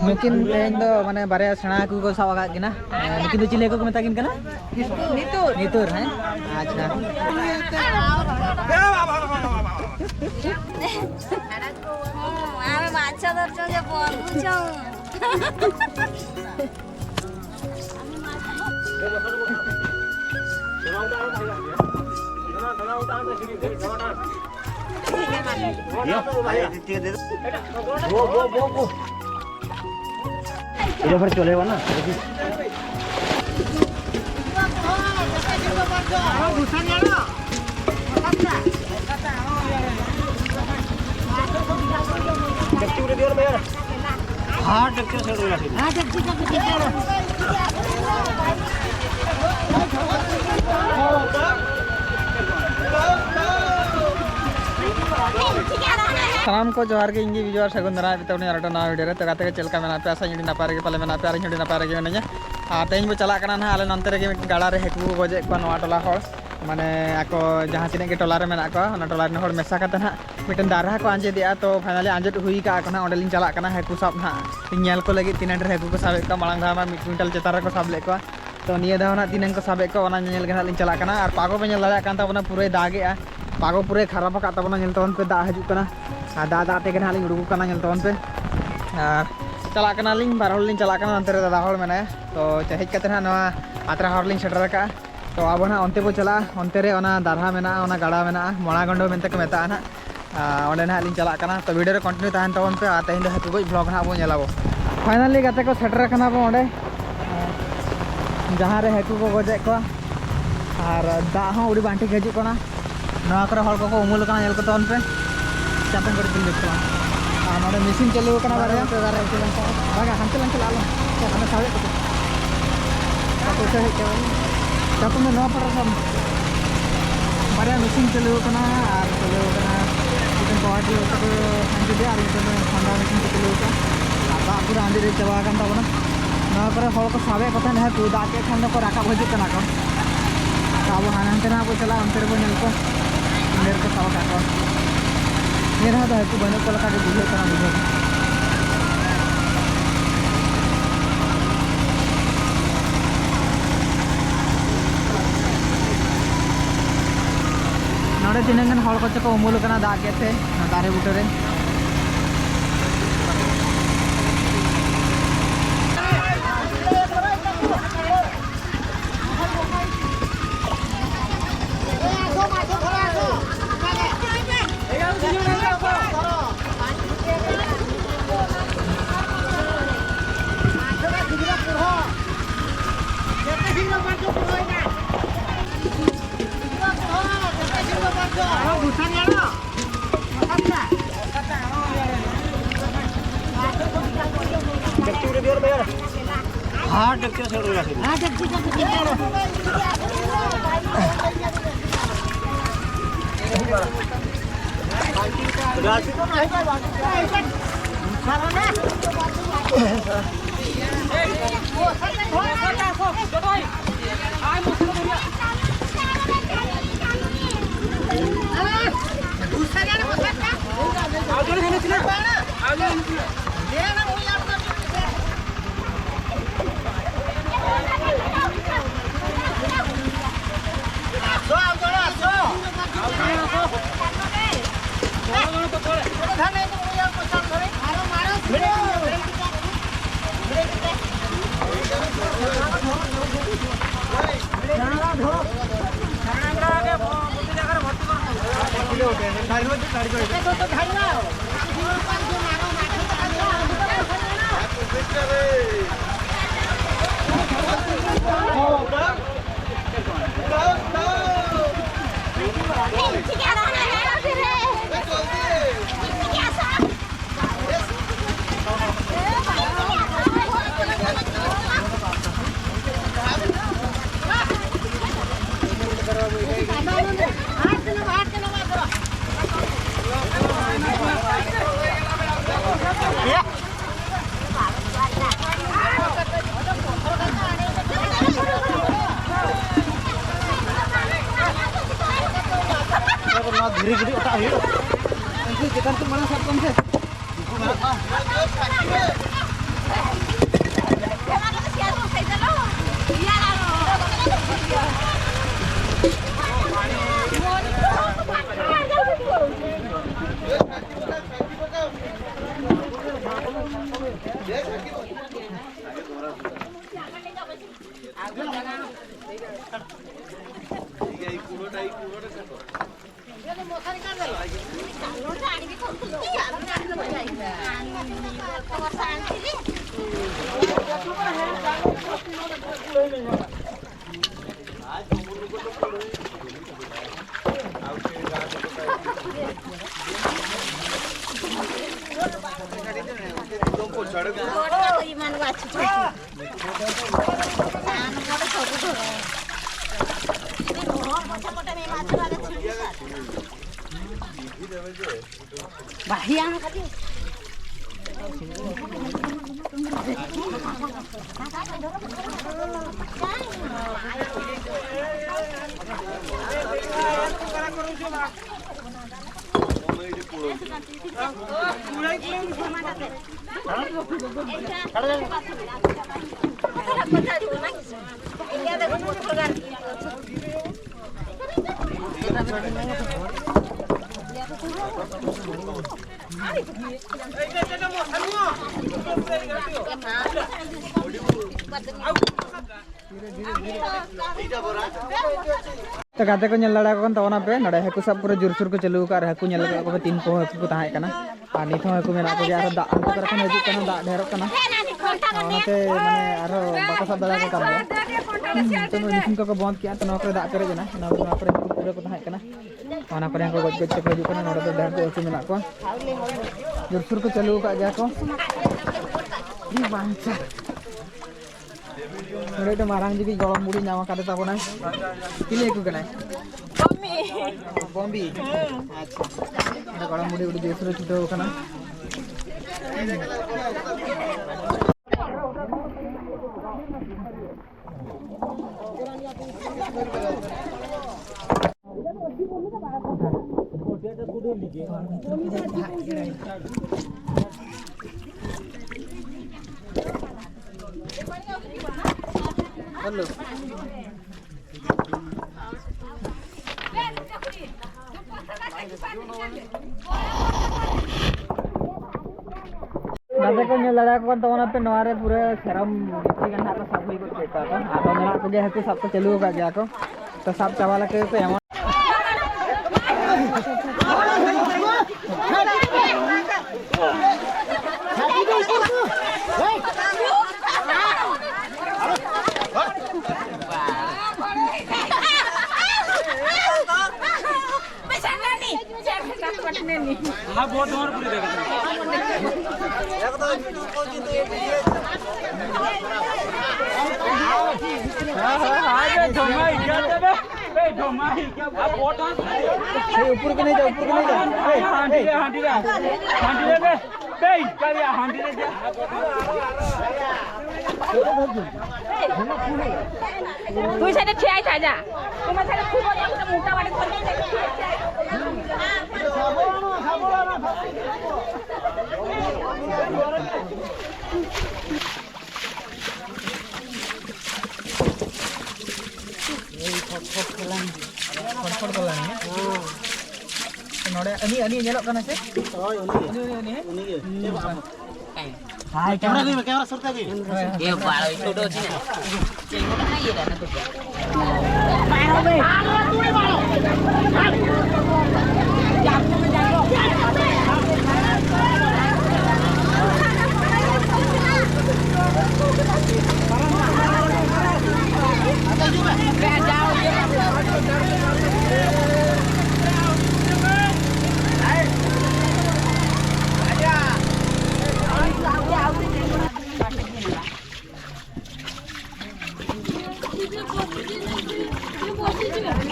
Mungkin tehin do mana baraya sena aku ko sawa kak kina. Mungkin do cile ko metakin kana? Nitur. Nitur, ha? Acha. Ame macha dorcho je bonducho. इधर पर चलेगा ना हाँ टक्कर से सामान को जोहार के इंगी विजय सगुन दरा बितौनी आरटा ना वीडियो रे तो गाते के चलका मेना पे साइड ना पारे के पले मेना पे आरिन ना पारे के नया आ तेज बो चला कना ना आले नंतर के गाड़ा रे हेकु गजे को नवा टोला हर माने आको जहां तिने के टोला रे मेना को ना टोला रे हर मेसा कते ना मिटन दारा को आंजे दिया तो फाइनली आंजे हुई का कना ओडलिन चला कना हेकु सब ना तिनेल को लगी तिने रे हेकु को साबे का मांग धामा मिट क्विंटल चेतार को साब ले को तो निया दाव ना तिनेन को साबे को ओना नेल गना लिन चला कना और पागो पे नेल लड़ा कांता बना पूरे दागे आ पागो पूरे खराब का तबना नेल तवन पे दा हजू कना दा दा ते गना लिन उडुक कना नेल तवन पे और चला कना लिन बारहल लिन चला कना अंतर दादा हल मेना तो हेज कते ना नवा आत्रा हर लिन सेटर का तो अब ना अंते बो चला अंते रे ओना दारहा मेना ओना गाड़ा मेना मोड़ा गंडो मेनते को मेता ना ओंडे ना लिन चला कना तो वीडियो रे कंटिन्यू ताहन तवन पे आ तेन दो हेतु गई ब्लॉग ना बो नेलाबो फाइनली गाते को सेटर कना बो ओंडे जहां रे हेकु को गजे को और दा हो उडी बांटी हजू कना नवा करे हल को उमुल कना नेल को तवन पे चापन कर दिल देखो आ नोडे मशीन चालू कना बारे बागा हम चलन चला लो हम सावे को से हे के चापन में नवा पर सब बारे मशीन चालू कना और चालू कना इतन बॉडी को हम दे और इतन ठंडा मशीन चालू का दा पूरा अंदर रे चबा कान तबना नवा करे हल को सावे कथा ना तू दा के खंड को राका भजू कना को अब हानंते ना को चला अंतर को नेल को इंदर को सावा का ये रहा है कि बनो को लगा के बुझे कना बुझे नोडे तिनंगन हल को चको उमुल कना दा के थे दारे बुटरे हाँ टक्कर से उड़ा से हाँ टक्कर से राशि तो नहीं सारा ना वो भाई आए मुझको बढ़िया दूसरा ना आओ जोड़े देने चला आओ ये ना वो यार सर तुम बड़ा सब कौन से तो गाते को नल लड़ा को तवना पे नडे हाकु सब पूरा जोरसोर को चालू कर हाकु नल को तीन को हाकु को ताहे कना आ निथ हाकु मेना को यार दा अंत कर खन हजू कना दा ढेर कना ओनाते माने आरो बाको सब दड़ा को काम तो निसिन को बंद किया तो नकरे दा करे जना ना नकरे पूरा को ताहे कना ओना करे को गज गज हजू कना नडे तो ढेर को ओचु मेना को जोरसोर को चालू का गया को दी बांचा नडे तो मारांग जी गरम मुड़ी नामा काटे ताबोना किले को कना बॉम्बी अच्छा गरम मुड़ी उड़ी जोरसोर छुटो कना हेलो दादा को नल लड़ा को तवना पे नवारे पूरे शरम बिची गन हाथ सब को पेटा को आदो मेरा को जे है सब को चालू का गया को तो सब चावाला के पे हम हाँ बहुत और पूरी देगा ऊपर के नहीं जा ऊपर के नहीं जा हांडी ले बे क्या ये हांडी ले तू साइड ठियाई था जा तू मत साइड खूब बोल मोटा वाले फटफट कलानी नोडे अनि नेलो कना से ओय अनि हाय कैमरा सरता जी ये बाळो छोटो छी ना चेंगो ना ये ना तो मारो बे तू मारो जाको में जाको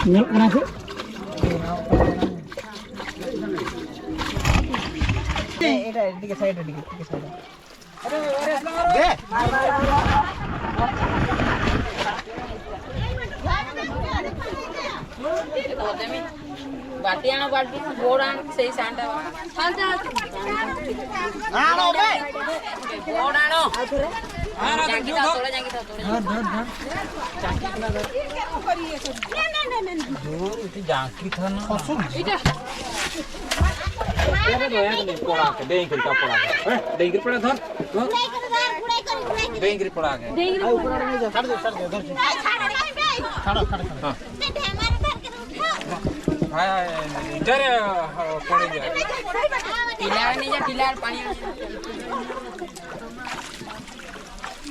Nyok mana sih? এটা এদিকে সাইডে দিকে সাইডে ବାଲ୍ଟି ଆଣ ବାଲ୍ଟି ବୋର୍ଡ ଆଣ ସେଇ ସାଣ୍ଡା ଆଣ ବେ ବୋର୍ଡ ଆଣ ଜାଙ୍ଗି ଥାଉ ତଳେ ଜାଙ୍ଗି ଥାଉ ତଳେ ଜାଙ୍କି ଥାନ ଏଇଟା पड़ा के देंग कर का पड़ा है देंग कर पड़ा धर देंग कर पड़ा के ऊपर नहीं जा छाड़ दे धर छाड़ो हां हाय इधर पड़े जा पिला नहीं जा पिला पानी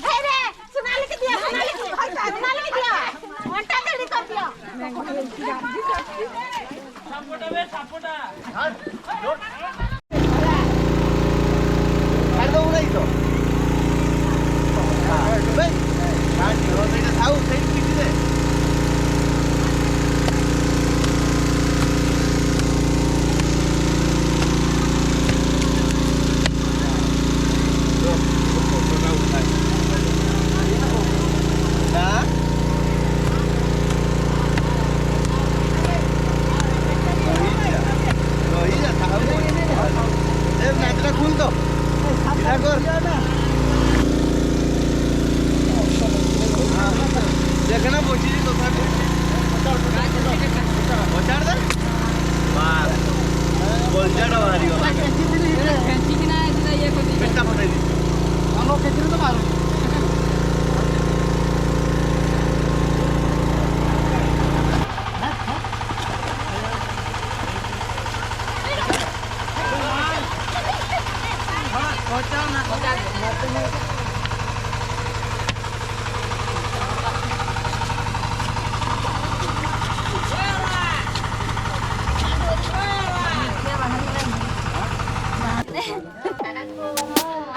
हे रे सुनाले के दिया सुनाले के दिया घंटा जल्दी कर दिया सपोटा बे सपोटा छाड़ दो नहीं तो बे छाड़ दियो ସେଇଟା ଥାଉ ସେଇ ପିଟି ଦେ देखना पहुंची तो था पहुंचा दे बार बोल जाड़ा वाली वाला फैंसी की ना इधर ये को बेटा पड़े दी हम लोग खेत में तो मारो पहुंचाओ ना पहुंचा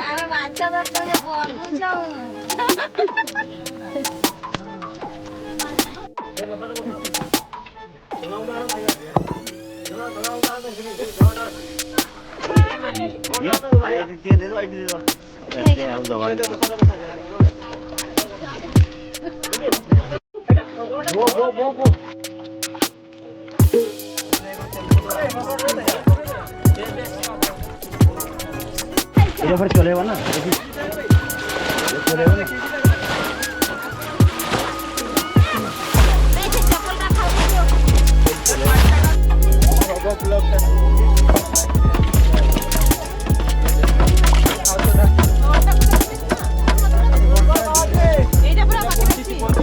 अरे बाচ্চা तो ये बोल जाऊं ये फिर चलेगा ना चलेगा ना वैसे चप्पल का खाओ এইটা পুরো বাকি আছে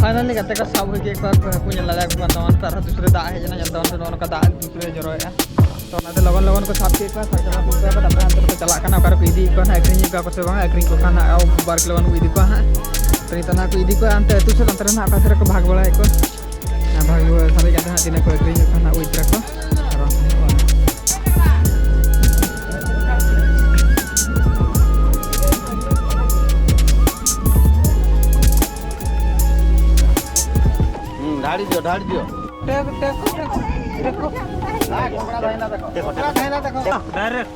फाइनली कते का सब होई के एक बार को नेला जाक बंदवन पर दूसरे दा है जना जंदवन से नोन का दा दूसरे जरोया तो नाते लगन लगन को साफ के एक बार साइकिल में पुरा बता अंतर को चला करना कर को इदी को ना एक्रिंग का को से बंग एक्रिंग को खाना आओ बार किलो वन इदी को हां तो इतना को इदी को अंत दूसरे अंतर ना का को भाग बड़ा को ना भाग सारे का हां दिन को एक्रिंग खाना उइत्रा को ढाड़ी दियो देखो हां कोकड़ा भाईना देखो कोकड़ा भाईना देखो डायरेक्ट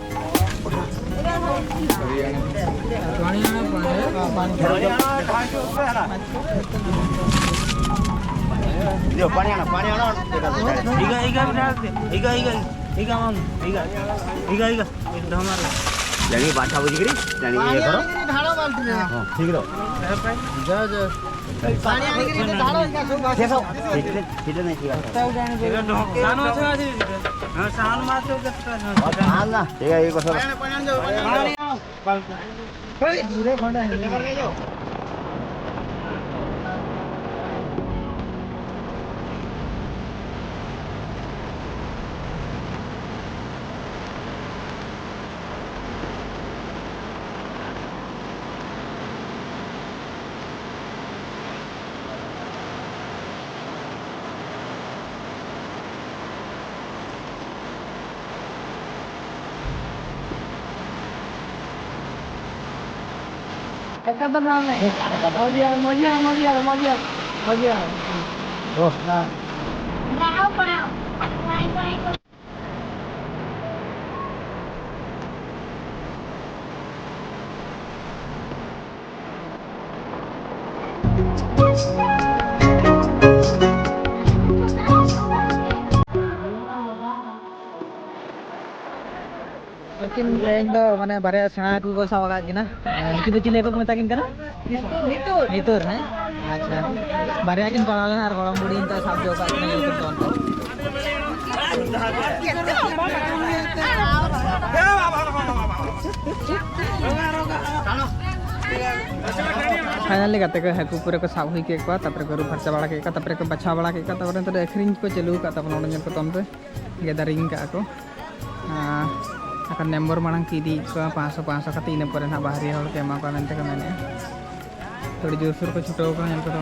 पानी आना इगा डाल दे इगा माम इगा धमार जानी बाठा बुझिकरी जानी ये करो ढाड़ा बाल्टी में हां ठीक रो जा पानी आने के लिए ढाड़ो इका सब देखो ठीक नहीं ठीक है सानो छा दी हां सान मातो कत्ता हां ना ठीक है ये को सब पानी जाओ पानी आओ बाल्टी दूरे खंडा है लेकर के जाओ Nào vào. Quay. Mungkin yang do mana baraya sena ku ko sawa gina. Kita cile ko metakin kana? Nitur, ha? Acha. Baraya kin palalan ar golang budi inta sab jo ka kina gitu ton. Finally kata ke haku pura ko sab hui ke ko tapre ko ru farcha bala ke ka tapre ko bacha bala ke ka tapre to akhring ko celu ka tapre nonton ko ton pe gathering ka ako. Akan nomor manang kidi ko 500 ka 3 pore na bahari hol ke ma ko nante ka mane थोड़ी जोर शोर को छुटा होगा यहाँ पर